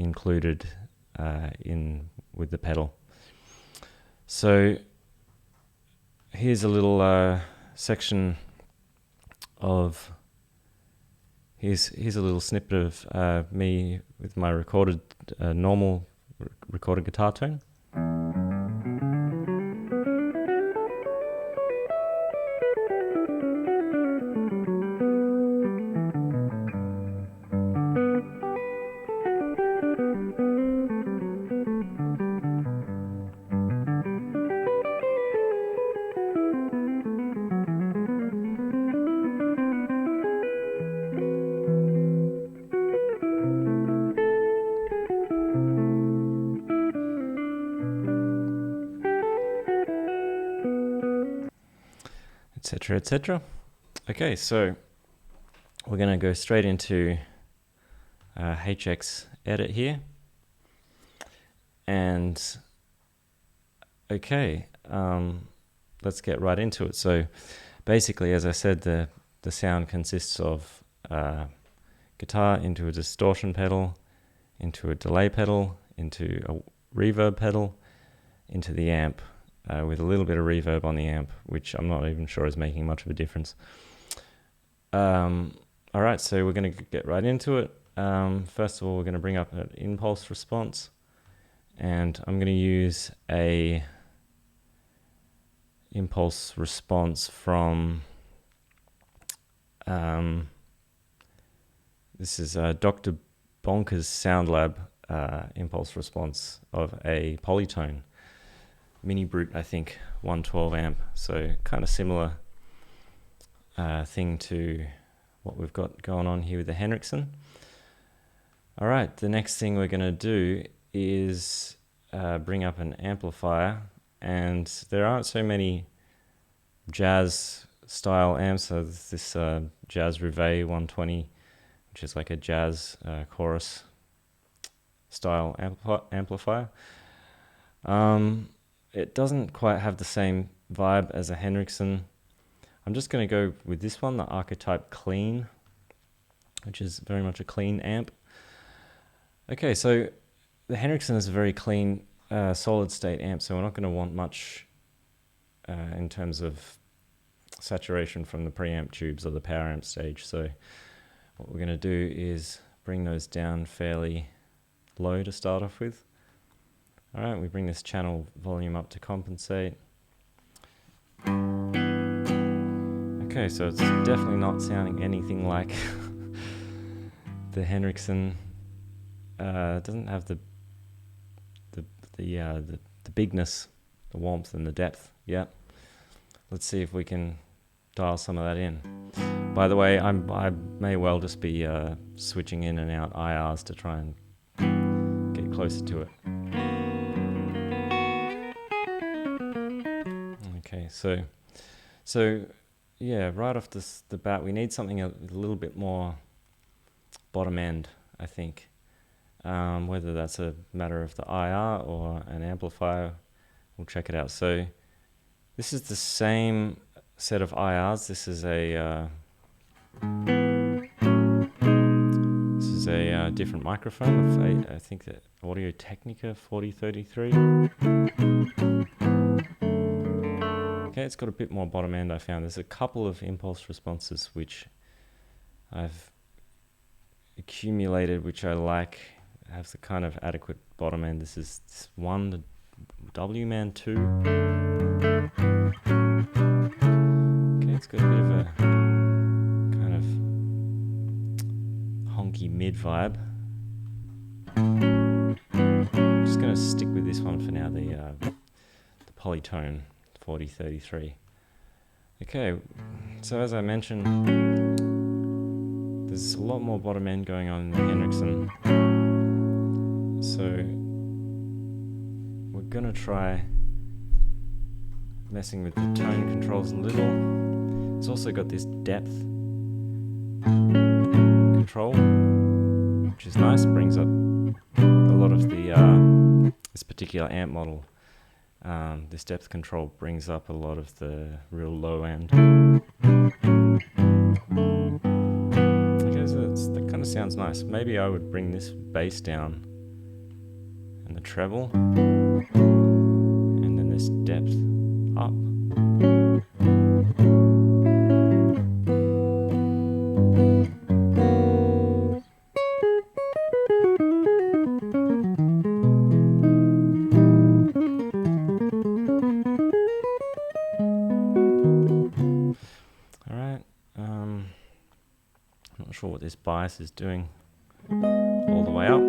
included with the pedal. So here's a little section of here's a little snippet of me with my recorded normal recorded guitar tone. Etc, etc. Okay, so we're going to go straight into HX edit here, and okay, let's get right into it. So basically, as I said, the sound consists of guitar into a distortion pedal, into a delay pedal, into a reverb pedal, into the amp, with a little bit of reverb on the amp, which I'm not even sure is making much of a difference. Alright, so we're going to get right into it. First of all, we're going to bring up an impulse response, and I'm going to use a impulse response from this is Dr. Bonker's Sound Lab impulse response of a Polytone Mini Brute, I think, 112 amp. So kind of similar thing to what we've got going on here with the Henriksen. All right, the next thing we're going to do is bring up an amplifier, and there aren't so many jazz style amps. So this Jazz Reverbed 120, which is like a jazz chorus style amplifier. It doesn't quite have the same vibe as a Henriksen. I'm just going to go with this one, the Archetype Clean, which is very much a clean amp. Okay, so the Henriksen is a very clean solid state amp, so we're not going to want much in terms of saturation from the preamp tubes or the power amp stage. So what we're going to do is bring those down fairly low to start off with. Alright, we bring this channel volume up to compensate. Okay, so it's definitely not sounding anything like the Henriksen. It doesn't have the bigness, the warmth and the depth yet. Let's see if we can dial some of that in. By the way, I may well just be switching in and out IRs to try and get closer to it. Okay, so yeah, right off the bat, we need something a little bit more bottom end, I think. Whether that's a matter of the IR or an amplifier, we'll check it out. So this is the same set of IRs. This is a different microphone. I think that Audio Technica 4033. Okay, it's got a bit more bottom end, I found. There's a couple of impulse responses which I've accumulated, which I like, have the kind of adequate bottom end. This is one, the W-Man 2. Okay, it's got a bit of a kind of honky mid vibe. I'm just going to stick with this one for now, the Polytone 4033. Okay, so as I mentioned, there's a lot more bottom end going on in the Henriksen. So we're gonna try messing with the tone controls a little. It's also got this depth control, which is nice, brings up a lot of the this particular amp model. This depth control brings up a lot of the real low end. Okay, so that kind of sounds nice. Maybe I would bring this bass down and the treble, and then this depth up. Not sure what this bias is doing all the way up.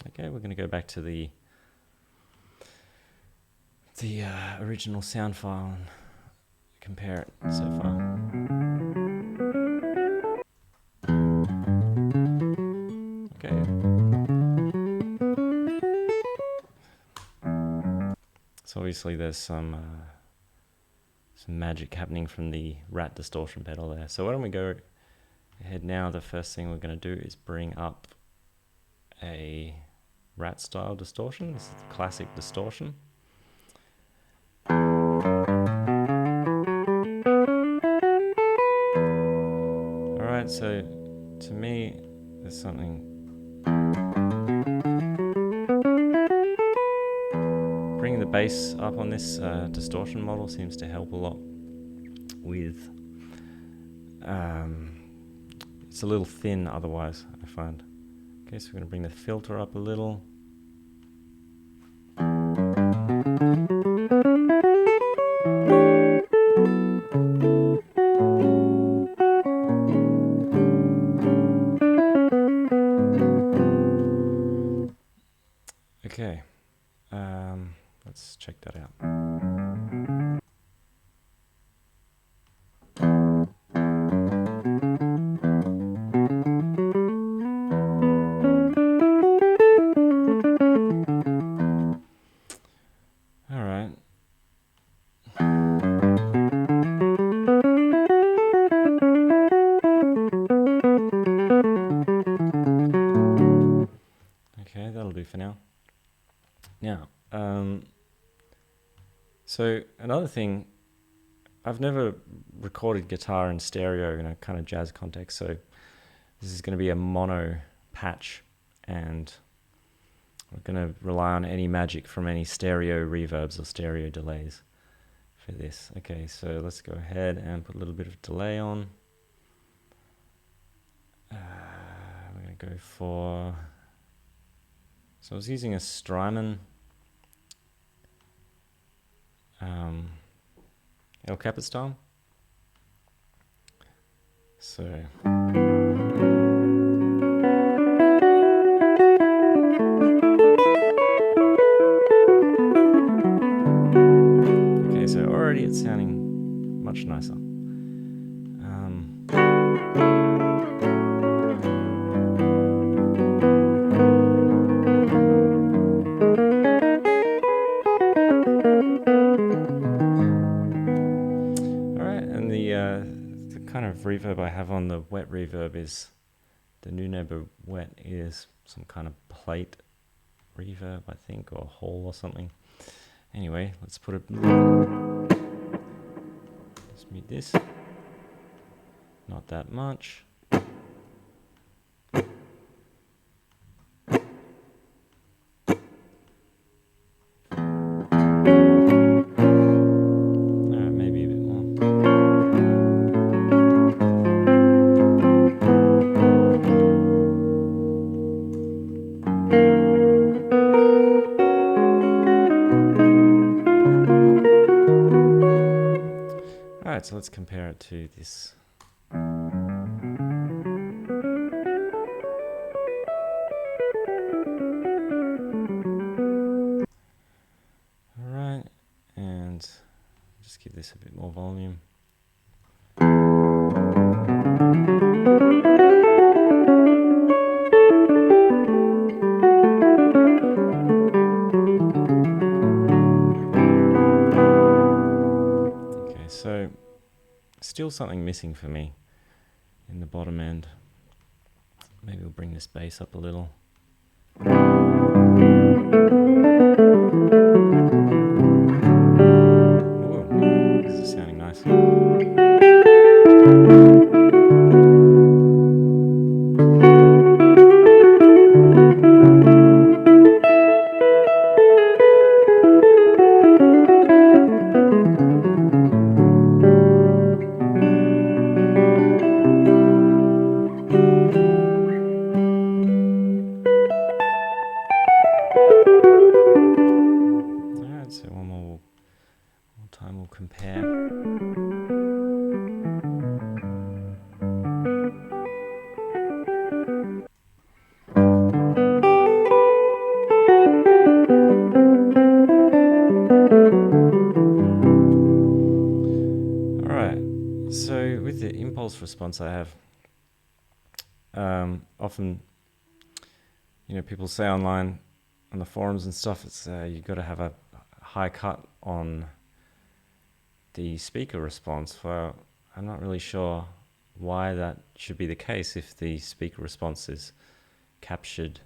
Okay, we're going to go back to the original sound file and compare it so far. Okay. So obviously there's some magic happening from the rat distortion pedal there. So why don't we go ahead now? The first thing we're going to do is bring up a rat style distortion. This is the classic distortion. Alright, so to me there's something bringing the bass up on this distortion model seems to help a lot with it's a little thin otherwise, I find. Okay, so we're going to bring the filter up a little. Okay, let's check that out. Okay, that'll do for now. Now, so another thing, I've never recorded guitar in stereo in a kind of jazz context, so this is going to be a mono patch, and we're going to rely on any magic from any stereo reverbs or stereo delays for this. Okay, so let's go ahead and put a little bit of delay on. We're going to go for... So I was using a Strymon El Capistan. So okay, so already it's sounding much nicer. Kind of reverb I have on the wet reverb is the Neunaber Wet is some kind of plate reverb, I think, or hall or something. Anyway, let's put it. Let's mute this. Not that much. So let's compare it to this. Alright, and just give this a bit more volume. Okay, so still something missing for me in the bottom end. Maybe we'll bring this bass up a little. Ooh, this is sounding nice. impulse response I have. Often, people say online on the forums and stuff, it's you got to have a high cut on the speaker response. Well, I'm not really sure why that should be the case if the speaker response is captured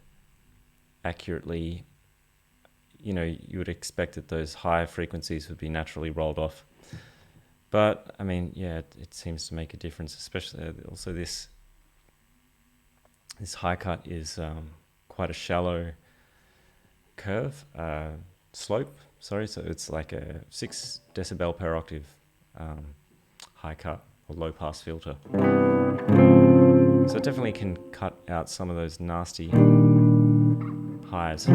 accurately. You would expect that those high frequencies would be naturally rolled off. But, I mean, yeah, it seems to make a difference, especially also this high cut is quite a shallow curve, slope, so it's like a 6 decibel per octave high cut or low pass filter. So it definitely can cut out some of those nasty highs.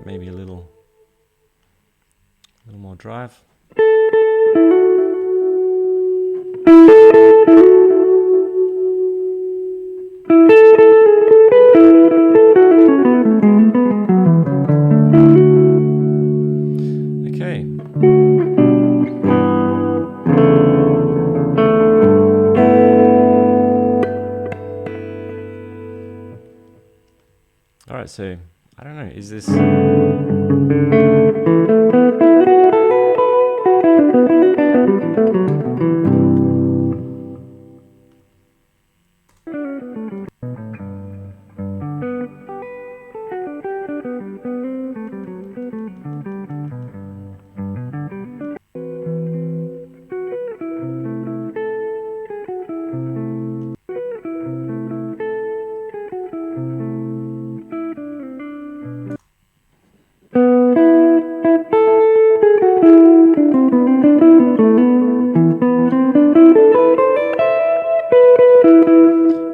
Maybe a little more drive. Okay. All right, so I don't know, is this...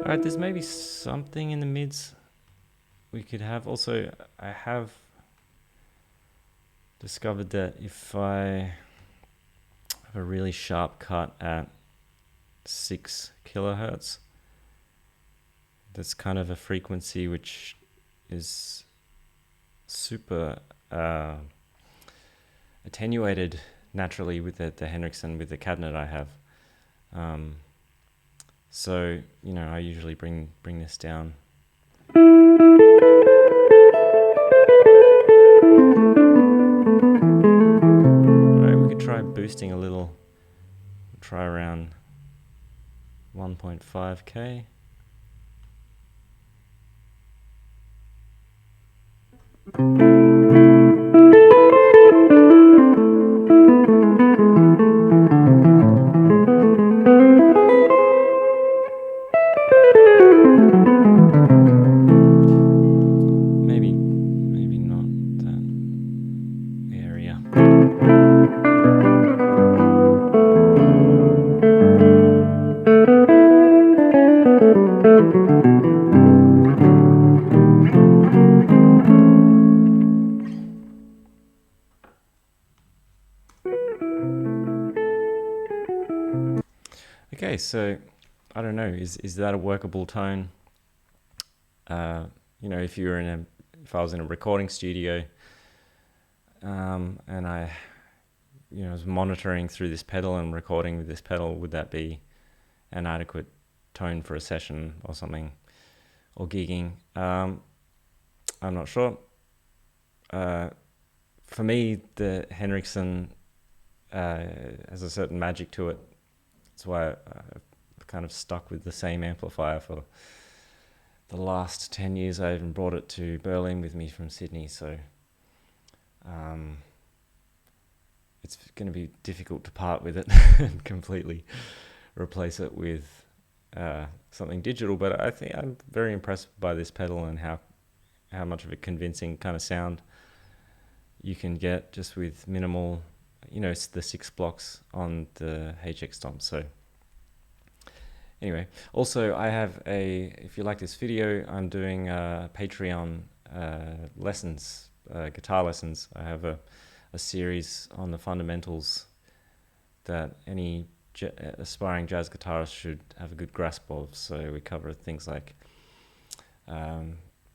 Alright, there's maybe something in the mids we could have. Also, I have discovered that if I have a really sharp cut at 6 kilohertz, that's kind of a frequency which is super attenuated naturally with the Henriksen, with the cabinet I have. So, I usually bring this down. Alright, we could try boosting a little. Try around 1.5K. Maybe not that area. Okay, so I don't know, is that a workable tone? If I was in a recording studio, and I, was monitoring through this pedal and recording with this pedal, would that be an adequate tone for a session or something, or gigging? I'm not sure. For me, the Henriksen has a certain magic to it. That's why I've kind of stuck with the same amplifier for the last 10 years. I even brought it to Berlin with me from Sydney, so it's going to be difficult to part with it and completely replace it with something digital. But I think I'm very impressed by this pedal and how much of a convincing kind of sound you can get just with minimal, it's the 6 blocks on the HX Stomp. So anyway, also I have if you like this video, I'm doing Patreon lessons, guitar lessons. I have a a series on the fundamentals that any aspiring jazz guitarist should have a good grasp of. So we cover things like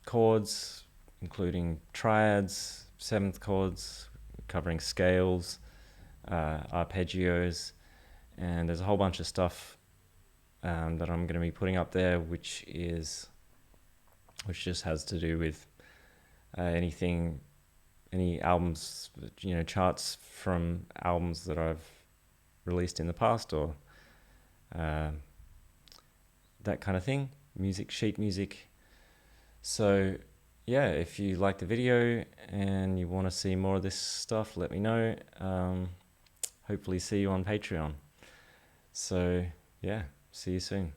chords, including triads, seventh chords, covering scales, arpeggios, and there's a whole bunch of stuff that I'm going to be putting up there, which just has to do with any albums, charts from albums that I've released in the past, or that kind of thing, sheet music. So yeah, if you like the video and you want to see more of this stuff, let me know. Hopefully see you on Patreon. So yeah, see you soon.